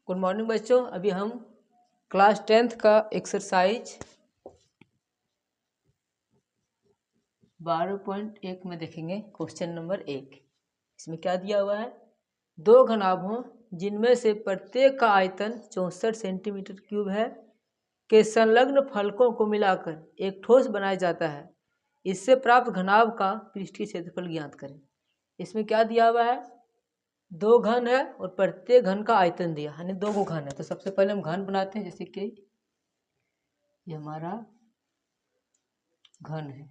Good morning बच्चों। अभी हम क्लास 10th का एक्सरसाइज 12.1 में देखेंगे। Question number 1। इसमें क्या दिया हुआ है? दो घनाभों जिनमें से प्रत्येक का आयतन 64 सेंटीमीटर क्यूब है के संलग्न फलकों को मिलाकर एक ठोस बनाया जाता है। इससे प्राप्त घनाभ का पृष्ठीय क्षेत्रफल ज्ञात करें। इसमें क्या दिया हुआ है? दो घन है और प्रत्येक घन का आयतन दिया, यानी दो को घन है। तो सबसे पहले हम घन बनाते हैं, जैसे कि ये हमारा घन है।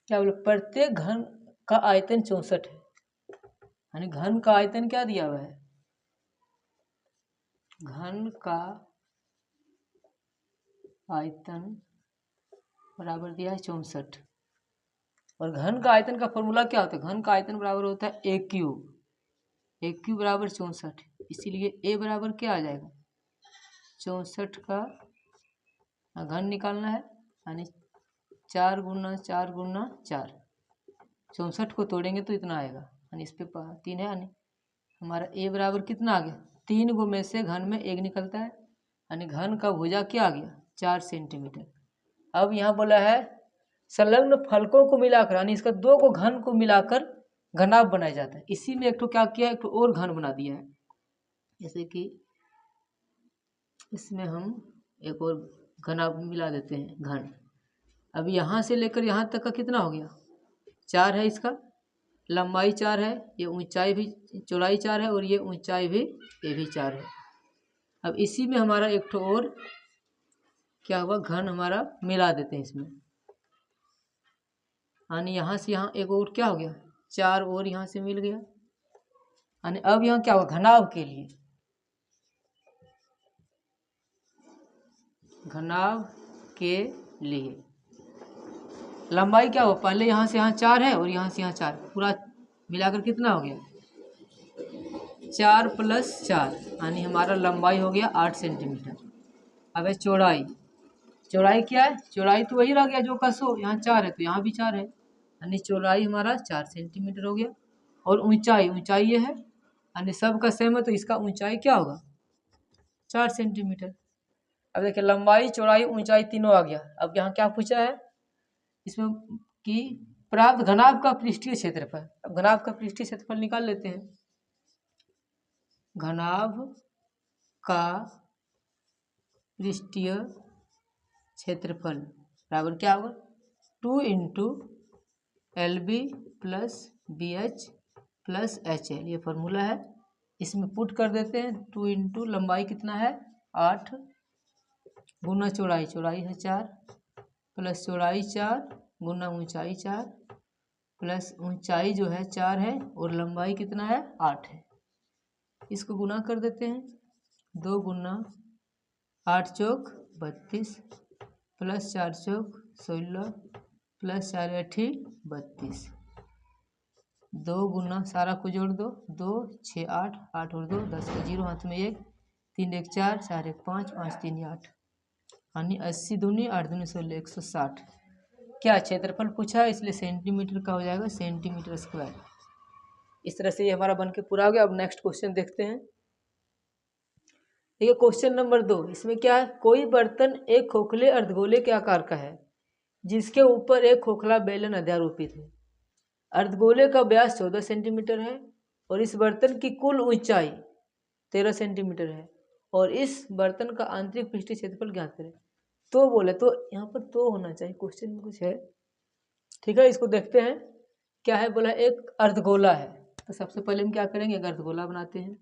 क्या बोले? प्रत्येक घन का आयतन 64 है, यानी घन का आयतन क्या दिया हुआ है? घन का आयतन बराबर दिया है 64। और घन का आयतन का फॉर्मूला क्या होता है? घन का आयतन बराबर होता है ए क्यूब। ए क्यूब बराबर 64, इसीलिए ए बराबर क्या आ जाएगा? 64 का घन निकालना है, यानी 4 गुना 4 गुना 4। 64 को तोड़ेंगे तो इतना आएगा, यानी इस पे 3 है, यानी हमारा ए बराबर कितना आ गया? 3 गो में से घन में 1 निकलता है, यानी घन का भुजा क्या आ गया? 4 सेंटीमीटर। अब यहाँ बोला है संलग्न फलकों को मिलाकर, यानी इसका दो को घन को मिलाकर घनाभ बनाया जाता है। इसी में एक तो क्या किया है, एक तो और घन बना दिया है। जैसे कि इसमें हम एक और घनाभ मिला देते हैं, घन। अब यहाँ से लेकर यहाँ तक का कितना हो गया? 4 है। इसका लंबाई 4 है, ये ऊंचाई भी, चौड़ाई 4 है, और ये ऊंचाई भी, ये भी 4 है। अब इसी में हमारा एक ठो और क्या हुआ? घन हमारा मिला देते हैं इसमें, यानी यहाँ से यहाँ एक और क्या हो गया? 4 और यहाँ से मिल गया। यानी अब यहाँ क्या हुआ? घनाभ के लिए, घनाभ के लिए लंबाई क्या हुआ? पहले यहाँ से यहाँ 4 है और यहाँ से यहाँ 4, पूरा मिलाकर कितना हो गया? 4 + 4, यानी हमारा लंबाई हो गया 8 सेंटीमीटर। अब है चौड़ाई। चौड़ाई क्या है? चौड़ाई तो वही रह गया जो कसो, यहाँ 4 है तो यहाँ भी 4 है, यानी चौड़ाई हमारा 4 सेंटीमीटर हो गया। और ऊंचाई, ऊंचाई ये है, यानी सब का सेम है, तो इसका ऊंचाई क्या होगा? 4 सेंटीमीटर। अब देखिए लंबाई, चौड़ाई, ऊंचाई तीनों आ गया। अब यहाँ क्या पूछा है इसमें कि प्राप्त घनाभ का पृष्ठीय क्षेत्रफल। अब घनाभ का पृष्ठीय क्षेत्रफल निकाल लेते हैं। घनाभ का पृष्ठीय क्षेत्रफल बराबर क्या होगा? 2 × LB + BH + HL, ये फॉर्मूला है। इसमें पुट कर देते हैं। 2 × लंबाई कितना है? 8 गुना चौड़ाई, चौड़ाई है 4 प्लस चौड़ाई 4 गुना ऊंचाई 4 प्लस ऊंचाई जो है 4 है और लंबाई कितना है? 8 है। इसको गुना कर देते हैं। 2 गुना 8 चौक 32 प्लस 4 चौक 16 प्लस 4 8 32। 2 गुना सारा को जोड़ दो, 2 6 8 8 और 2 10 का 0, हाथ में 1, 3 1 4 4 1 5 5 3 8, यानी 80 दूनी 8 दूनी 16 160। क्या क्षेत्रफल पूछा है, इसलिए सेंटीमीटर का हो जाएगा, सेंटीमीटर स्क्वायर। इस तरह से ये हमारा बन के पूरा हो गया। अब नेक्स्ट क्वेश्चन देखते हैं। देखिए क्वेश्चन नंबर 2। इसमें क्या है? कोई बर्तन एक खोखले अर्धगोले के आकार का है जिसके ऊपर एक खोखला बेलन अध्यारोपित है। अर्धगोले का व्यास 14 सेंटीमीटर है और इस बर्तन की कुल ऊंचाई 13 सेंटीमीटर है, और इस बर्तन का आंतरिक पृष्ठीय क्षेत्रफल ज्ञात करें। तो बोले तो यहाँ पर तो होना चाहिए, क्वेश्चन में कुछ है। ठीक है, इसको देखते हैं क्या है। बोला एक अर्धगोला है, तो सबसे पहले हम क्या करेंगे? एक अर्धगोला बनाते हैं।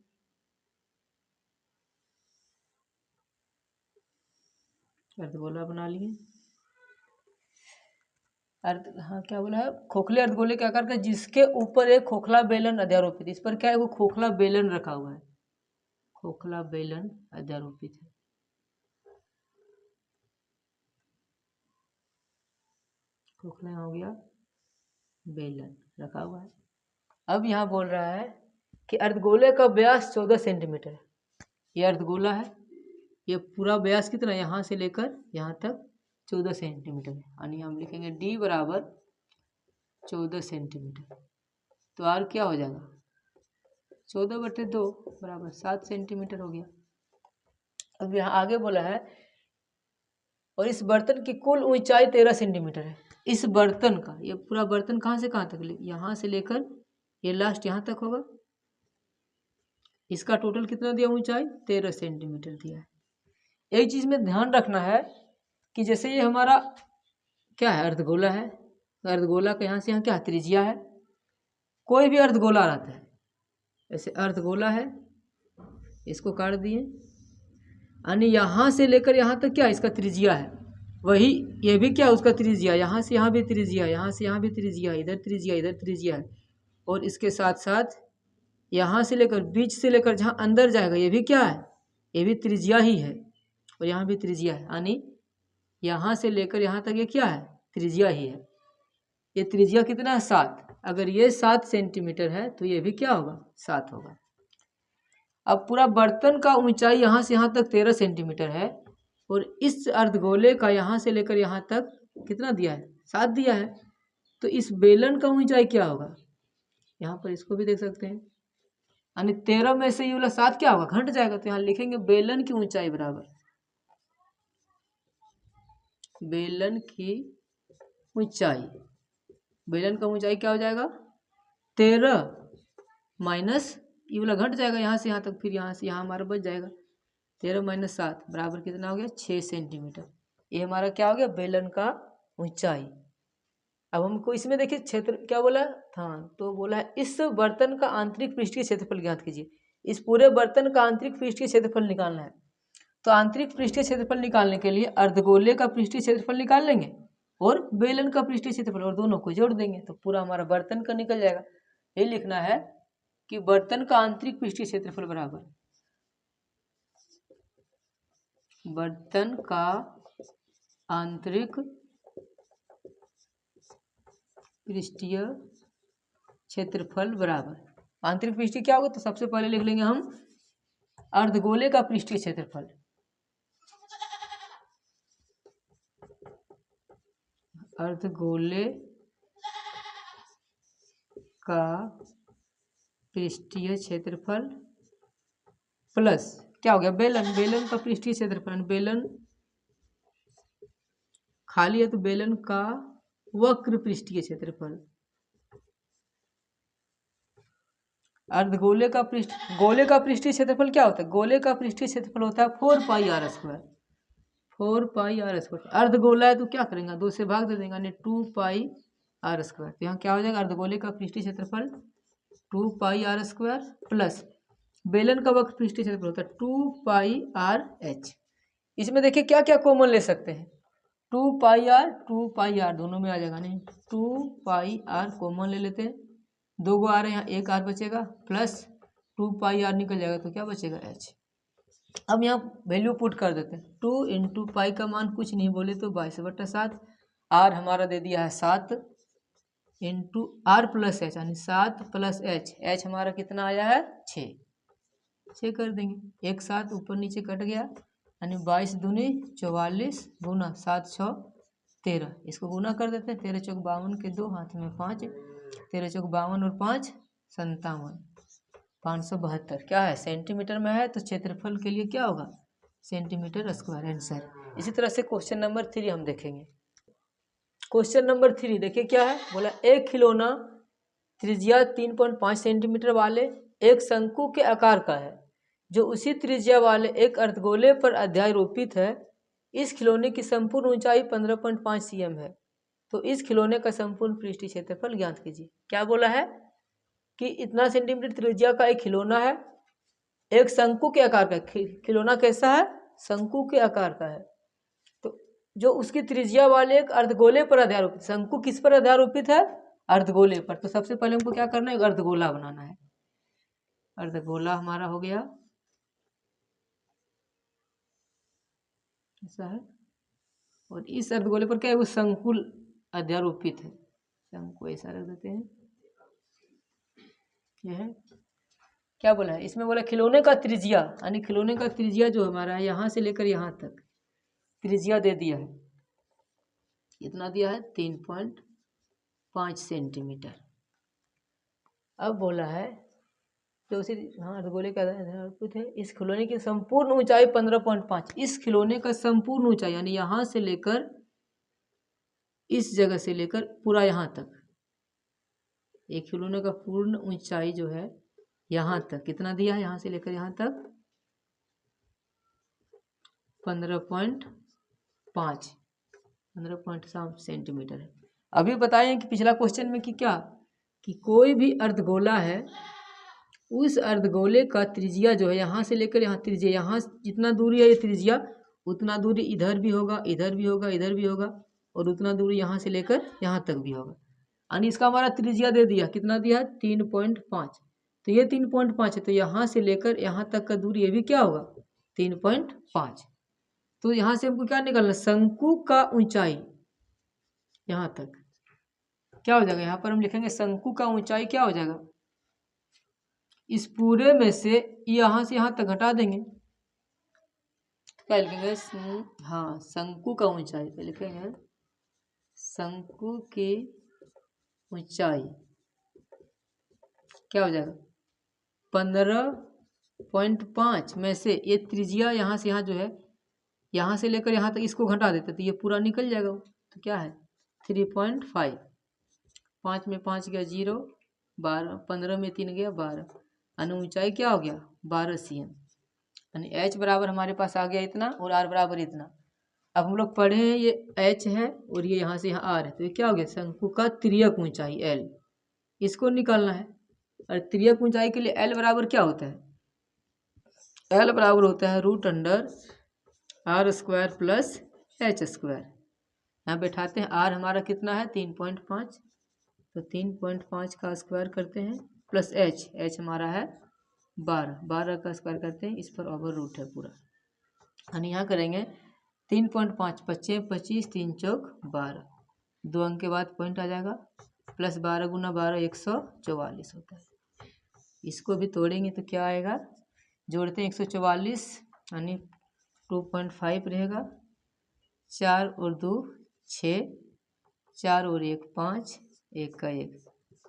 अर्धगोला बना लिए। हाँ, क्या बोला है? खोखले अर्धगोले के आकार का जिसके ऊपर एक खोखला बेलन अध्यारोपित। इस पर क्या है? वो खोखला बेलन रखा हुआ है, खोखला बेलन अध्यारोपित है। खोखला हो गया, बेलन रखा हुआ है। अब यहाँ बोल रहा है कि अर्धगोले का व्यास 14 सेंटीमीटर है। ये अर्धगोला है, ये पूरा व्यास कितना? यहाँ से लेकर यहाँ तक 14 सेंटीमीटर है, यानी हम लिखेंगे डी बराबर 14 सेंटीमीटर। तो आर क्या हो जाएगा 14/2 बराबर 7 सेंटीमीटर हो गया। अब यहाँ आगे बोला है और इस बर्तन की कुल ऊंचाई 13 सेंटीमीटर है। इस बर्तन का, ये पूरा बर्तन कहाँ से कहाँ तक, यहाँ से लेकर ये लास्ट यहाँ तक होगा। इसका टोटल कितना दिया ऊंचाई 13 सेंटीमीटर दिया है। एक चीज में ध्यान रखना है कि जैसे ये हमारा क्या है अर्धगोला है, अर्धगोला का यहाँ से यहाँ क्या त्रिज्या है। कोई भी अर्धगोला रहता है, ऐसे अर्धगोला है, इसको काट दिए, यानी यहाँ से लेकर यहाँ तक क्या इसका त्रिज्या है। वही ये भी क्या उसका त्रिज्या, यहाँ से यहाँ भी त्रिज्या, यहाँ से यहाँ भी त्रिज्या, इधर त्रिज्या, इधर त्रिज्या है। और इसके साथ साथ यहाँ से लेकर बीच से लेकर जहाँ अंदर जाएगा ये भी क्या है, ये भी त्रिज्या ही है। और यहाँ भी त्रिज्या है, यानी यहाँ से लेकर यहाँ तक ये क्या है त्रिज्या ही है। ये त्रिज्या कितना है 7। अगर ये 7 सेंटीमीटर है तो ये भी क्या होगा 7 होगा। अब पूरा बर्तन का ऊंचाई यहाँ से यहाँ तक 13 सेंटीमीटर है और इस अर्धगोले का यहाँ से लेकर यहाँ तक कितना दिया है 7 दिया है। तो इस बेलन का ऊंचाई क्या होगा, यहाँ पर इसको भी देख सकते हैं, यानी 13 में से ये वाला 7 क्या होगा घट जाएगा। तो यहाँ लिखेंगे बेलन की ऊंचाई बराबर, बेलन की ऊंचाई, बेलन का ऊंचाई क्या हो जाएगा 13 माइनस ये वाला घट जाएगा यहाँ से यहाँ तक, फिर यहाँ से यहाँ हमारा बच जाएगा 13 माइनस 7 बराबर कितना हो गया 6 सेंटीमीटर। ये हमारा क्या हो गया बेलन का ऊंचाई। अब हमको इसमें देखिए क्षेत्र क्या बोला था, तो बोला है इस बर्तन का आंतरिक पृष्ठीय क्षेत्रफल ज्ञात कीजिए। इस पूरे बर्तन का आंतरिक पृष्ठीय क्षेत्रफल निकालना है। तो आंतरिक पृष्ठीय क्षेत्रफल निकालने के लिए अर्धगोले का पृष्ठीय क्षेत्रफल निकाल लेंगे और बेलन का पृष्ठीय क्षेत्रफल, और दोनों को जोड़ देंगे तो पूरा हमारा बर्तन का निकल जाएगा। ये लिखना है कि बर्तन का आंतरिक पृष्ठीय क्षेत्रफल बराबर बर्तन का आंतरिक पृष्ठीय क्षेत्रफल बराबर, आंतरिक पृष्ठीय क्या होगा तो सबसे पहले लिख लेंगे हम अर्धगोले का पृष्ठीय क्षेत्रफल, अर्धगोले का पृष्ठीय क्षेत्रफल प्लस क्या हो गया बेलन, बेलन का पृष्ठीय क्षेत्रफल, बेलन खाली है तो बेलन का वक्र पृष्ठीय क्षेत्रफल। अर्धगोले का गोले का पृष्ठीय क्षेत्रफल क्या होता है, गोले का पृष्ठीय क्षेत्रफल होता है 4πr², 4πr²। अर्धगोला है तो क्या करेंगे 2 से भाग दे देंगे यानी 2πr²। तो यहाँ क्या हो जाएगा अर्धगोले का पृष्ठीय क्षेत्रफल 2πr² प्लस बेलन का वक्र पृष्ठीय क्षेत्रफल होता है 2πrh। इसमें देखिए क्या क्या कॉमन ले सकते हैं, 2πr दोनों में आ जाएगा, नहीं 2πr कॉमन ले लेते हैं, 2 गो आ रहे हैं यहाँ, एक r बचेगा प्लस 2πr निकल जाएगा तो क्या बचेगा h। अब यहाँ वैल्यू पुट कर देते हैं, 2 × पाई का मान कुछ नहीं बोले तो 22/7, r हमारा दे दिया है 7 × r प्लस h यानी 7 + h, h हमारा कितना आया है 6 कर देंगे, एक साथ ऊपर नीचे कट गया यानी 22 दूनी 44 गुना 7 6 13, इसको गुना कर देते हैं, 13 चौक 52 के 2 हाथ में 5, 13 चौक 52 और 5 57, 572 क्या है सेंटीमीटर में है, तो क्षेत्रफल के लिए क्या होगा सेंटीमीटर² आंसर। इसी तरह से क्वेश्चन नंबर 3 हम देखेंगे। क्वेश्चन नंबर 3 देखिए क्या है, बोला एक खिलौना त्रिज्या 3.5 सेंटीमीटर वाले एक शंकु के आकार का है जो उसी त्रिज्या वाले एक अर्धगोले पर अध्यारोपित है। इस खिलौने की संपूर्ण ऊंचाई 15.5 cm है, तो इस खिलौने का संपूर्ण पृष्ठीय क्षेत्रफल ज्ञात कीजिए। क्या बोला है कि इतना सेंटीमीटर त्रिज्या का एक खिलौना है, एक शंकु के आकार का, खिलौना कैसा है शंकु के आकार का है, तो जो उसकी त्रिज्या वाले एक अर्धगोले पर अध्यारोपित, शंकु किस पर अध्यारोपित है अर्धगोले पर। तो सबसे पहले हमको क्या करना है एक अर्धगोला बनाना है, अर्धगोला हमारा हो गया ऐसा है, और इस अर्धगोले पर क्या है वो शंकु अध्यारोपित है, शंकु ऐसा रख देते हैं। यह है क्या बोला है, इसमें बोला खिलौने का त्रिज्या, यानी खिलौने का त्रिज्या जो हमारा है यहाँ से लेकर यहाँ तक त्रिज्या दे दिया है, कितना दिया है 3.5 सेंटीमीटर। अब बोला है तो उसी हाँ अर्धगोले का कुछ है, इस खिलौने की संपूर्ण ऊंचाई 15.5। इस खिलौने का संपूर्ण ऊंचाई यानी यहाँ से लेकर इस जगह से लेकर पूरा यहाँ तक, एक खिलौने का पूर्ण ऊंचाई जो है यहाँ तक कितना दिया है, यहाँ से लेकर यहाँ तक 15.5 सेंटीमीटर है। अभी बताएं कि पिछला क्वेश्चन में कि क्या कि कोई भी अर्धगोला है, उस अर्धगोले का त्रिज्या जो है यहाँ से लेकर यहाँ त्रिज्या, यहाँ जितना दूरी है ये त्रिज्या, उतना दूरी इधर भी होगा, इधर भी होगा, इधर भी होगा, और उतना दूरी यहाँ से लेकर यहाँ तक भी होगा। यानी इसका हमारा त्रिज्या दे दिया, कितना दिया 3.5। तो ये 3.5 है, तो यहाँ से लेकर यहाँ तक का दूरी ये भी क्या होगा 3.5। तो यहाँ से हमको क्या निकालना, शंकु का ऊंचाई यहाँ तक क्या हो जाएगा, यहाँ पर हम लिखेंगे शंकु का ऊंचाई क्या हो जाएगा, इस पूरे में से यहाँ से यहाँ तक घटा देंगे, क्या लिखेंगे हाँ शंकु का ऊंचाई, तो लिखेंगे शंकु की ऊंचाई क्या हो जाएगा 15.5 में से ये त्रिज्या यहाँ से यहाँ जो है, यहाँ से लेकर यहाँ तक इसको घटा देते तो ये पूरा निकल जाएगा। तो क्या है 3.5, 5 में 5 गया 0, 12, 15 में 3 गया 12, यानी ऊंचाई क्या हो गया 12 cm। यानी h बराबर हमारे पास आ गया इतना और r बराबर इतना। अब हम लोग पढ़े हैं ये h है और ये यहाँ से यहाँ r है, तो ये क्या हो गया शंकु का तिर्यक ऊंचाई l, इसको निकालना है। और तिर्यक ऊंचाई के लिए l बराबर क्या होता है, l बराबर होता है √r² प्लस h²। यहाँ बैठाते हैं r हमारा कितना है 3.5, तो 3.5 का स्क्वायर करते हैं प्लस h हमारा है 12 का स्क्वायर करते हैं, इस पर ओवर रूट है पूरा। यानी यहाँ करेंगे 3.5 25 25 3 चौक 12, 2 अंक के बाद पॉइंट आ जाएगा, प्लस 12 गुना 12 144 होता है। इसको भी तोड़ेंगे तो क्या आएगा, जोड़ते हैं 144 यानी 2.5 रहेगा, 4 और 2 6, 4 और 1 5, 1 का 1,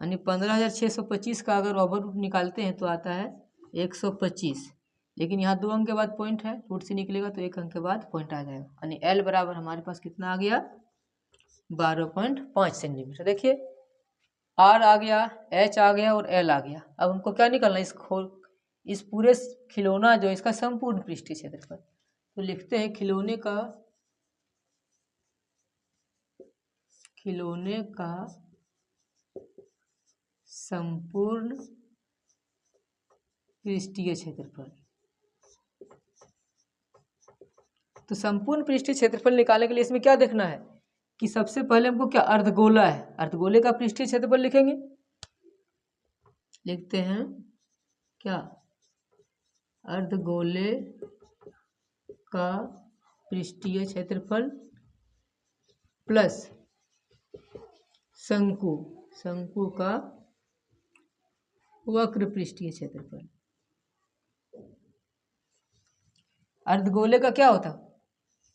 यानी 15,625 का अगर ओवर रूट निकालते हैं तो आता है 125। लेकिन यहाँ 2 अंक के बाद पॉइंट है, रूट से निकलेगा तो 1 अंक के बाद पॉइंट आ जाएगा। यानी एल बराबर हमारे पास कितना आ गया 12.5 सेंटीमीटर। देखिए आर आ गया, एच आ गया और एल आ गया। अब हमको क्या निकालना है, इस पूरे खिलौना जो इसका संपूर्ण पृष्ठीय क्षेत्रफल। तो लिखते हैं खिलौने का संपूर्ण पृष्ठीय क्षेत्रफल। तो संपूर्ण पृष्ठीय क्षेत्रफल निकालने के लिए इसमें क्या देखना है कि सबसे पहले हमको क्या अर्धगोला है, अर्धगोले का पृष्ठीय क्षेत्रफल लिखेंगे। लिखते हैं क्या अर्धगोले का पृष्ठीय क्षेत्रफल प्लस शंकु का वक्र पृष्ठीय क्षेत्रफल। अर्धगोले का क्या होता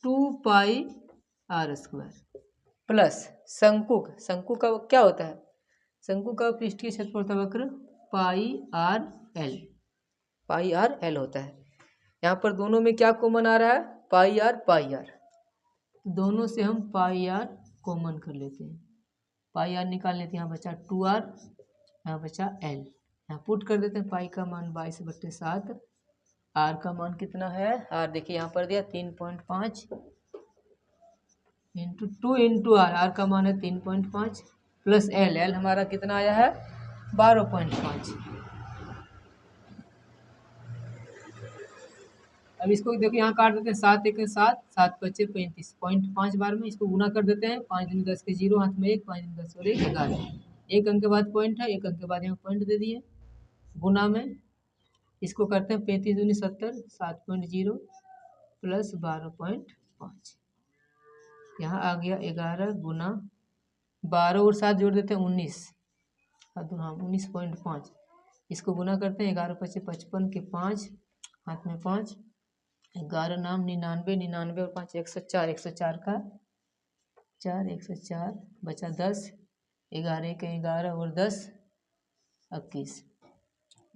2πr² प्लस शंकु का क्या होता है, शंकु का पृष्ठीय क्षेत्रफल होता है वक्र πrl होता है। यहाँ पर दोनों में क्या कॉमन आ रहा है πr, दोनों से हम πr कॉमन कर लेते हैं, πr निकाल लेते हैं। यहाँ बचा 2r, यहाँ बचा l, यहाँ पुट कर देते हैं। पाई का मान 22/7, r का मान कितना है, r देखिए यहाँ पर दिया 3.5 इंटू 2 इंटू r का मान है 3.5 प्लस l हमारा कितना आया है 12.5। अब इसको देखिए यहाँ काट देते हैं, 7 1 7, 7 5 35, 0.5 बार में इसको गुना कर देते हैं। 5 दूनी 10 के 0, हाथ में 1, 5 दूनी 10 और 1 11, 1 अंक के बाद पॉइंट है, 1 अंक के बाद यहाँ पॉइंट दे दिए। गुना में इसको करते हैं 35 दूनी 70, 7.0 प्लस 12.5, यहाँ आ गया 11 गुना 12 और 7 जोड़ देते हैं 19, हाँ 19.5। इसको गुना करते हैं 11 5 55 के 5, हाथ में 5, 11 नाम 99, 99 और 5 104, 104 का 4 1 से 4 बचा 10, 11 1 11 और 10 21।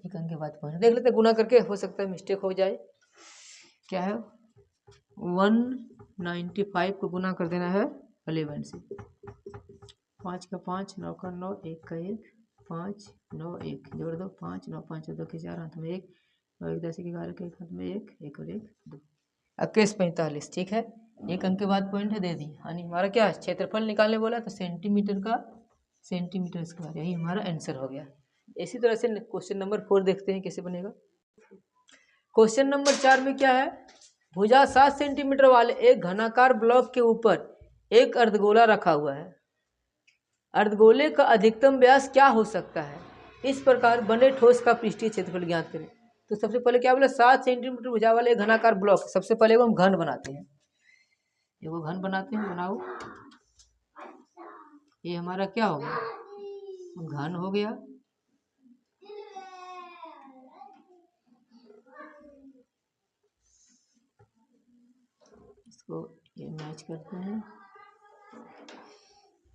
एक अंक के बाद पॉइंट देख लेते, गुना करके हो सकता है मिस्टेक हो जाए। क्या है 195 को गुना कर देना है 11 से। 5 का 5, 9 का 9, 1 का 1, 5 9 1 जोड़ दो, 5 9 5 2 के 4 हाथ में 1, 9 1 10 11 के एक हाथ में 1, 1 और 1 2, 21 45। ठीक है, एक अंक के बाद पॉइंट है दे दी। यानी हमारा क्या है, क्षेत्रफल निकालने बोला तो सेंटीमीटर का सेंटीमीटर स्क्वायर, यही हमारा आंसर हो गया। इसी तरह से क्वेश्चन नंबर 4 देखते हैं कैसे बनेगा। क्वेश्चन नंबर 4 में क्या है, भुजा 7 सेंटीमीटर वाले एक घनाकार ब्लॉक के ऊपर एक अर्धगोला रखा हुआ है। अर्धगोले का अधिकतम व्यास क्या हो सकता है, इस प्रकार बने ठोस का पृष्ठीय क्षेत्रफल ज्ञात करें। तो सबसे पहले क्या बोले, 7 सेंटीमीटर भुजा वाले घनाकार ब्लॉक। सबसे पहले हम घन बनाते हैं, एगो घन बनाते हैं, बनाओ। ये हमारा क्या हो गया, घन हो गया। इसको ये मैच करते हैं,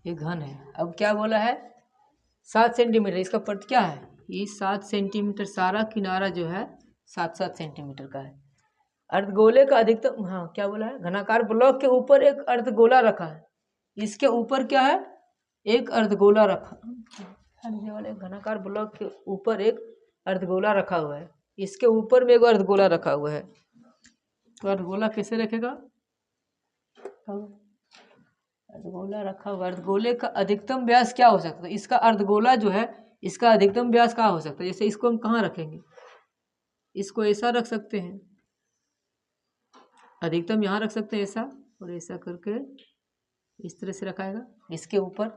ये घन है। अब क्या बोला है, 7 सेंटीमीटर, इसका पर्थ क्या है, ये 7 सेंटीमीटर, सारा किनारा जो है 7 सेंटीमीटर का है। अर्धगोले का अधिकतम, हाँ क्या बोला है, घनाकार ब्लॉक के ऊपर एक अर्धगोला रखा है। इसके ऊपर क्या है, एक अर्धगोला रखा, वाले घनाकार ब्लॉक के ऊपर एक अर्धगोला रखा हुआ है। इसके ऊपर में एक अर्धगोला रखा हुआ है। तो अर्धगोला कैसे रखेगा, अर्धगोला रखा हुआ, अर्धगोले का अधिकतम व्यास क्या हो सकता है, इसका अर्धगोला जो है इसका अधिकतम व्यास क्या हो सकता है। जैसे इसको हम कहाँ रखेंगे, इसको ऐसा रख सकते हैं, अधिकतम यहाँ रख सकते हैं ऐसा, और ऐसा करके इस तरह से रखाएगा। इसके ऊपर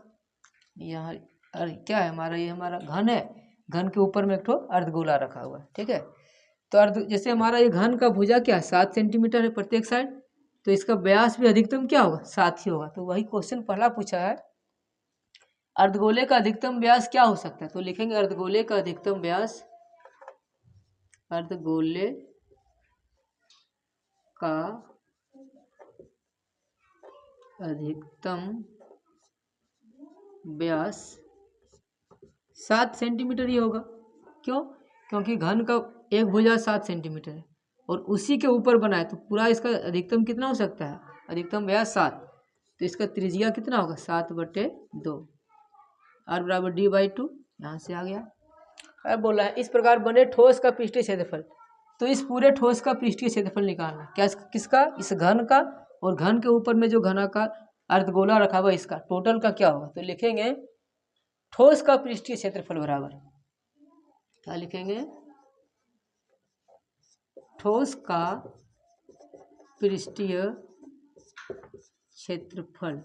यहाँ क्या है हमारा, ये हमारा घन है, घन के ऊपर में एक ठो अर्धगोला रखा हुआ है। ठीक है, तो अर्ध, जैसे हमारा ये घन का भुजा क्या है 7 सेंटीमीटर है प्रत्येक साइड, तो इसका व्यास भी अधिकतम क्या होगा, 7 ही होगा। तो वही क्वेश्चन पहला पूछा है, अर्धगोले का अधिकतम व्यास क्या हो सकता है। तो लिखेंगे अर्धगोले का अधिकतम व्यास, अर्धगोले का अधिकतम व्यास 7 सेंटीमीटर ही होगा। क्यों, क्योंकि घन का एक भुजा 7 सेंटीमीटर है और उसी के ऊपर बना है, तो पूरा इसका अधिकतम कितना हो सकता है, अधिकतम व्यास 7। तो इसका त्रिज्या कितना होगा, 7/2, r बराबर d/2, यहाँ से आ गया। अब बोला है इस प्रकार बने ठोस का पृष्ठीय क्षेत्रफल। तो इस पूरे ठोस का पृष्ठीय क्षेत्रफल निकालना, क्या किसका, इस घन का, और घन के ऊपर में जो घना का अर्धगोला रखा हुआ इसका टोटल का क्या होगा। तो लिखेंगे ठोस का पृष्ठीय क्षेत्रफल बराबर, क्या लिखेंगे, ठोस का पृष्ठीय क्षेत्रफल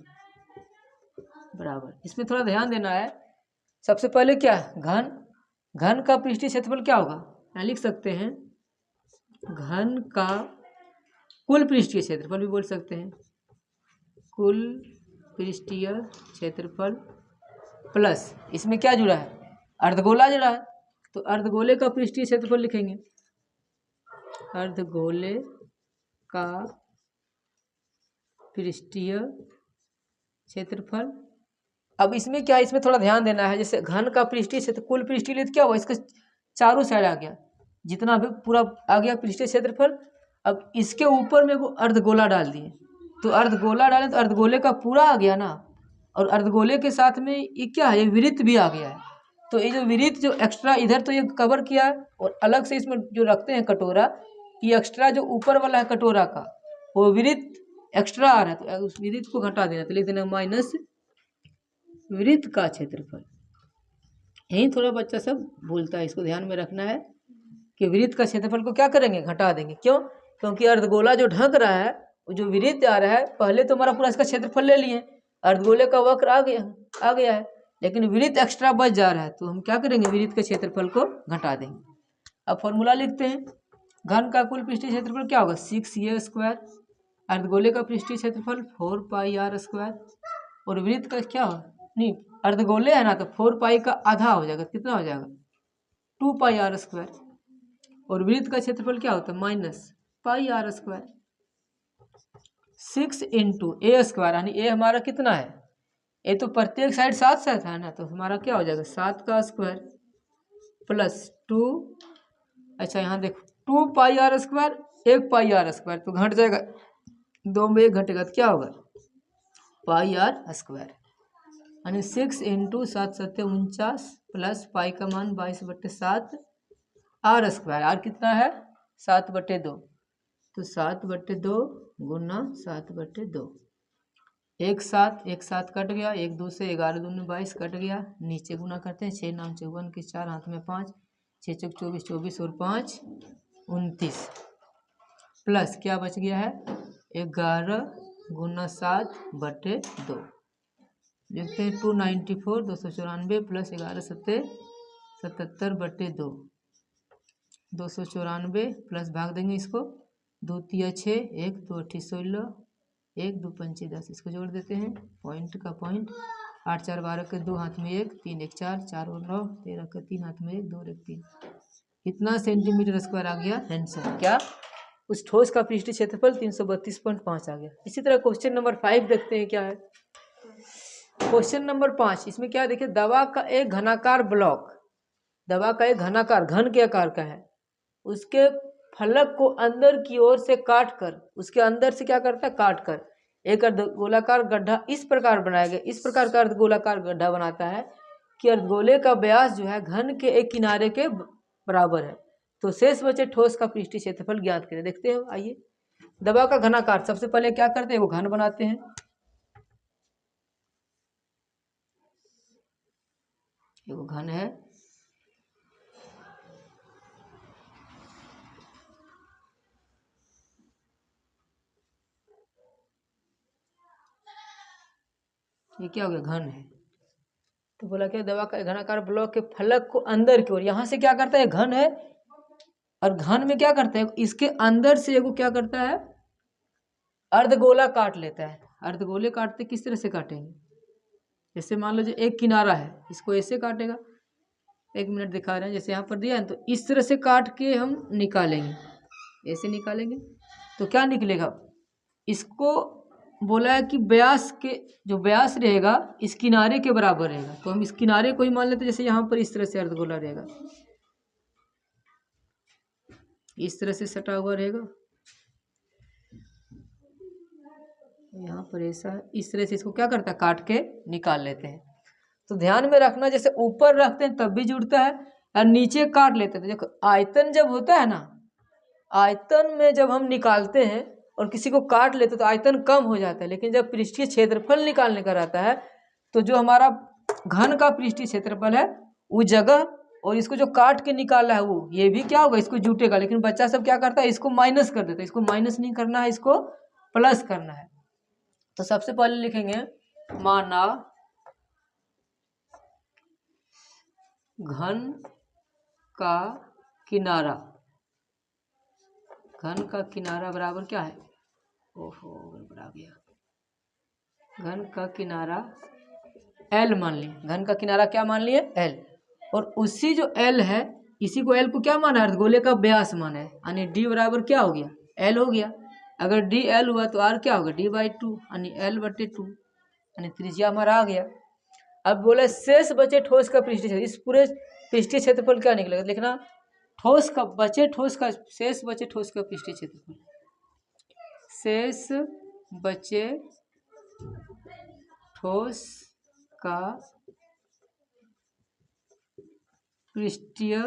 बराबर। इसमें थोड़ा ध्यान देना है, सबसे पहले क्या है, घन, घन का पृष्ठीय क्षेत्रफल क्या होगा, यहाँ लिख सकते हैं घन का कुल पृष्ठीय क्षेत्रफल भी बोल सकते हैं, कुल पृष्ठीय क्षेत्रफल प्लस इसमें क्या जुड़ा है, अर्धगोला जुड़ा है, तो अर्धगोले का पृष्ठीय क्षेत्रफल लिखेंगे, अर्धगोले का पृष्ठीय क्षेत्रफल। अब इसमें क्या है, इसमें थोड़ा ध्यान देना है, जैसे घन का पृष्ठीय क्षेत्र, कुल पृष्ठीय क्या हुआ, इसका चारों साइड आ गया, जितना भी पूरा आ गया पृष्ठीय क्षेत्रफल। अब इसके ऊपर में वो अर्धगोला डाल दिए, तो अर्धगोला डाले तो अर्धगोले का पूरा आ गया ना, और अर्धगोले के साथ में ये क्या है, ये वृत्त भी आ गया है। तो ये जो वृत्त जो एक्स्ट्रा इधर तो ये कवर किया है, और अलग से इसमें जो रखते हैं कटोरा, ये एक्स्ट्रा जो ऊपर वाला है कटोरा का वो वृत्त एक्स्ट्रा आ रहा है, तो उस वृत्त को घटा देना, तो लिख देना माइनस वृत्त का क्षेत्रफल। यही थोड़ा बच्चा सब भूलता है, इसको ध्यान में रखना है कि वृत्त का क्षेत्रफल को क्या करेंगे, घटा देंगे। क्यों, क्योंकि अर्धगोला जो ढक रहा है, जो वृत्त आ रहा है, पहले तो हमारा पूरा इसका क्षेत्रफल ले लिए, अर्धगोले का वक्र आ गया है, लेकिन वृत्त एक्स्ट्रा बच जा रहा है, तो हम क्या करेंगे, वृत्त के क्षेत्रफल को घटा देंगे। अब फॉर्मूला लिखते हैं, घन का कुल पृष्ठीय क्षेत्रफल क्या होगा, 6a², अर्धगोले का पृष्ठीय क्षेत्रफल 4πr², और वृत्त का क्या होगा, नहीं अर्धगोले है ना, तो 4π का आधा हो जाएगा, कितना हो जाएगा 2πr², और वृत्त का क्षेत्रफल क्या होता है -πr²। 6 इंटू ए स्क्वायर, यानी ए हमारा कितना है, ए तो प्रत्येक साइड 7 है ना, तो हमारा क्या हो जाएगा 7 का स्क्वायर प्लस 2, अच्छा यहाँ देखो 2 pi R square, 1 pi R square, तो घट जाएगा, 2 में 1 घटेगा तो क्या होगा पाई आर स्क्वायर, यानी 6 इंटू 7 7 49 प्लस पाई का मान 22/7 आर स्क्वायर, आर कितना है 7/2, तो 7/2 गुना 7/2, 1 7 कट गया, 1 2 से 11 दूनी 22 कट गया, नीचे गुना करते हैं 6 9 54 के 4 हाथ में 5, 6 चौक 24 24 और 5 29, प्लस क्या बच गया है 11 गुना 7/2, देखते हैं 294 294 प्लस 11 7 77/2, 294 प्लस भाग देंगे इसको, 2 3 6 1 2 8 16 1 2 5 10, इसको जोड़ देते हैं पॉइंट का पॉइंट, 8 4 12 के 2 हाथ में 1 3 1 4 4 और 9 13 के 3 हाथ में 1 2 1 3, कितना सेंटीमीटर स्क्वायर आ गया आंसर, क्या उस ठोस का पृष्ठीय क्षेत्रफल 332.5 आ गया। इसी तरह क्वेश्चन नंबर 5 देखते हैं क्या है। क्वेश्चन नंबर 5, इसमें क्या है देखिए, दवा का एक घनाकार ब्लॉक, दवा का एक घनाकार घन के आकार का है, उसके फलक को अंदर की ओर से काट कर, उसके अंदर से क्या करता है काट कर एक अर्धगोलाकार गड्ढा इस प्रकार बनाया गया, इस प्रकार का अर्धगोलाकार गड्ढा बनाता है कि अर्धगोले का व्यास जो है घन के एक किनारे के बराबर है, तो शेष बचे ठोस का पृष्ठीय क्षेत्रफल ज्ञात करें। देखते हो, आइए दवा का घनाकार, सबसे पहले क्या करते हैं वो घन बनाते हैं, वो घन है, ये क्या हो गया घन है, तो बोला क्या दवा का घनाकार ब्लॉक के फलक को अंदर की ओर, यहां से क्या करता है घन है, और घन में क्या करता है इसके अंदर से एगो क्या करता है अर्धगोला काट लेता है। अर्धगोले काटते किस तरह से काटेंगे, जैसे मान लो जो एक किनारा है इसको ऐसे काटेगा, 1 मिनट दिखा रहे हैं, जैसे यहाँ पर दिया है तो इस तरह से काट के हम निकालेंगे, ऐसे निकालेंगे तो क्या निकलेगा, इसको बोला है कि व्यास के जो व्यास रहेगा इस किनारे के बराबर रहेगा, तो हम इस किनारे को ही मान लेते हैं, जैसे यहाँ पर इस तरह से अर्धगोला रहेगा, इस तरह से सटा हुआ रहेगा, यहाँ पर ऐसा है, इस तरह से इसको क्या करता है काट के निकाल लेते हैं। तो ध्यान में रखना, जैसे ऊपर रखते हैं तब भी जुड़ता है और नीचे काट लेते हैं, देखो आयतन जब होता है ना, आयतन में जब हम निकालते हैं और किसी को काट लेते तो आयतन कम हो जाता है, लेकिन जब पृष्ठीय क्षेत्रफल निकालने का रहता है तो जो हमारा घन का पृष्ठीय क्षेत्रफल है वो जगह, और इसको जो काट के निकाला है वो ये भी क्या होगा इसको जुटेगा, लेकिन बच्चा सब क्या करता है इसको माइनस कर देता है, इसको माइनस नहीं करना है, इसको प्लस करना है। तो सबसे पहले लिखेंगे माना घन का किनारा, घन का किनारा बराबर क्या है, ओहो गड़बड़ा गया, घन का किनारा L मान लिए, घन का किनारा क्या मान लिए L, और उसी जो L है इसी को L को क्या माना है अर्धगोले का व्यास माना है, यानी D बराबर क्या हो गया L हो गया, अगर D L हुआ तो R क्या होगा D/2, यानी L/2, यानी त्रिज्या हमारा आ गया। अब बोले शेष बचे ठोस का पृष्ठीय क्षेत्र, इस पूरे पृष्ठीय क्षेत्रफल क्या निकलेगा, लिखना ठोस का बचे ठोस का शेष बचे ठोस का पृष्ठीय क्षेत्रफल, शेष बचे ठोस का पृष्ठीय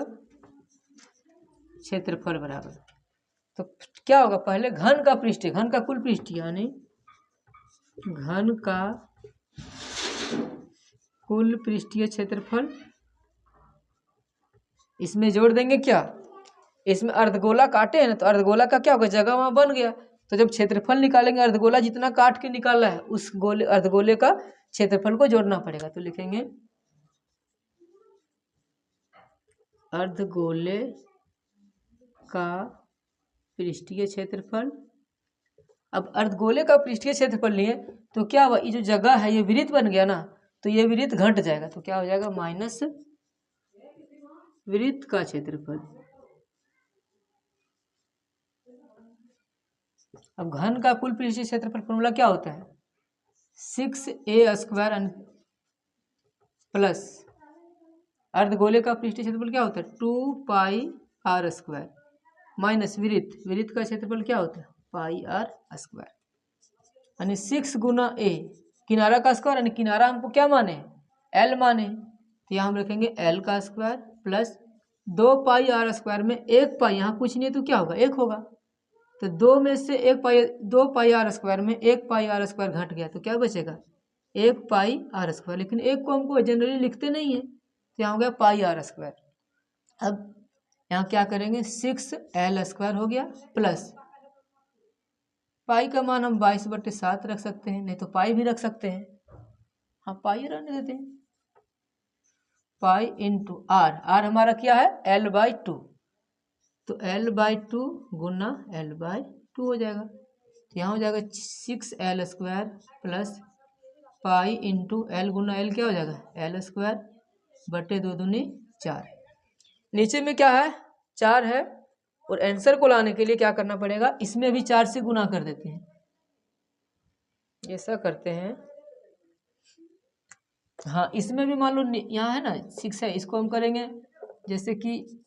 क्षेत्रफल बराबर, तो क्या होगा पहले घन का पृष्ठीय, घन का कुल पृष्ठीय यानी घन का कुल पृष्ठीय क्षेत्रफल, इसमें जोड़ देंगे क्या, इसमें अर्धगोला काटे हैं ना, तो अर्धगोला का क्या होगा जगह वहां बन गया, तो जब क्षेत्रफल निकालेंगे अर्धगोला जितना काट के निकाला है उस गोले अर्धगोले का क्षेत्रफल को जोड़ना पड़ेगा, तो लिखेंगे अर्धगोले का पृष्ठीय क्षेत्रफल। अब अर्धगोले का पृष्ठीय क्षेत्रफल लिए तो क्या हुआ, ये जो जगह है ये वृत्त बन गया ना, तो ये वृत्त घट जाएगा, तो क्या हो जाएगा माइनस वृत्त का क्षेत्रफल, अब घन का कुल पृष्ठीय क्षेत्रफल फॉर्मूला क्या होता है? 6a² प्लस अर्धगोले का पृष्ठीय क्षेत्रफल क्या होता है? 2πr² माइनस विरित का क्षेत्रफल क्या होता है? πr²। यानी 6 गुना a किनारा का स्क्वायर, यानी किनारा हमको क्या माने? l माने, तो यहाँ हम रखेंगे l का स्क्वायर प्लस 2πr² में 1 यहाँ कुछ नहीं है तो क्या होगा? 1 होगा। तो 2 में से 2πr² में 1πr² घट गया तो क्या बचेगा? 1πr²। लेकिन 1 को हमको जनरली लिखते नहीं है तो यहाँ हो गया πr²। अब यहाँ क्या करेंगे? 6l² हो गया प्लस पाई का मान हम 22/7 रख सकते हैं, नहीं तो पाई भी रख सकते हैं। हाँ पाई रहने देते हैं। पाई इंटू आर हमारा क्या है? l/2, तो l/2 गुना l/2 हो जाएगा। तो यहाँ हो जाएगा 6l² plus pi into l गुना l क्या हो जाएगा? l² बटे 2 दूनी 4। नीचे में क्या है? 4 है, और आंसर को लाने के लिए क्या करना पड़ेगा? इसमें भी 4 से गुना कर देते हैं। ऐसा करते हैं, हाँ इसमें भी मान लो यहाँ है ना 6 है, इसको हम करेंगे जैसे कि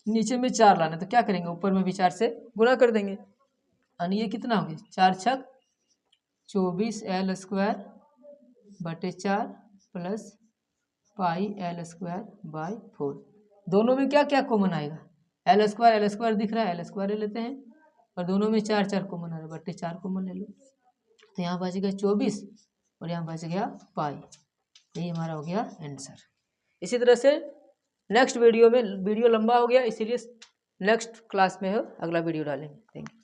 नीचे में 4 लाना, तो क्या करेंगे? ऊपर में भी 4 से गुना कर देंगे। यानी ये कितना हो गया? 4 छक 24l² बटे 4 प्लस πl²/4। दोनों में क्या क्या कॉमन आएगा? l² दिख रहा है, l² ले लेते हैं, और दोनों में 4 कॉमन आ रहा है, बटे 4 कॉमन ले लो। तो यहाँ बच गया 24 और यहाँ बच गया पाई। यही हमारा हो गया आंसर। इसी तरह से नेक्स्ट वीडियो में, वीडियो लंबा हो गया इसीलिए नेक्स्ट क्लास में अगला वीडियो डालेंगे। Thank you.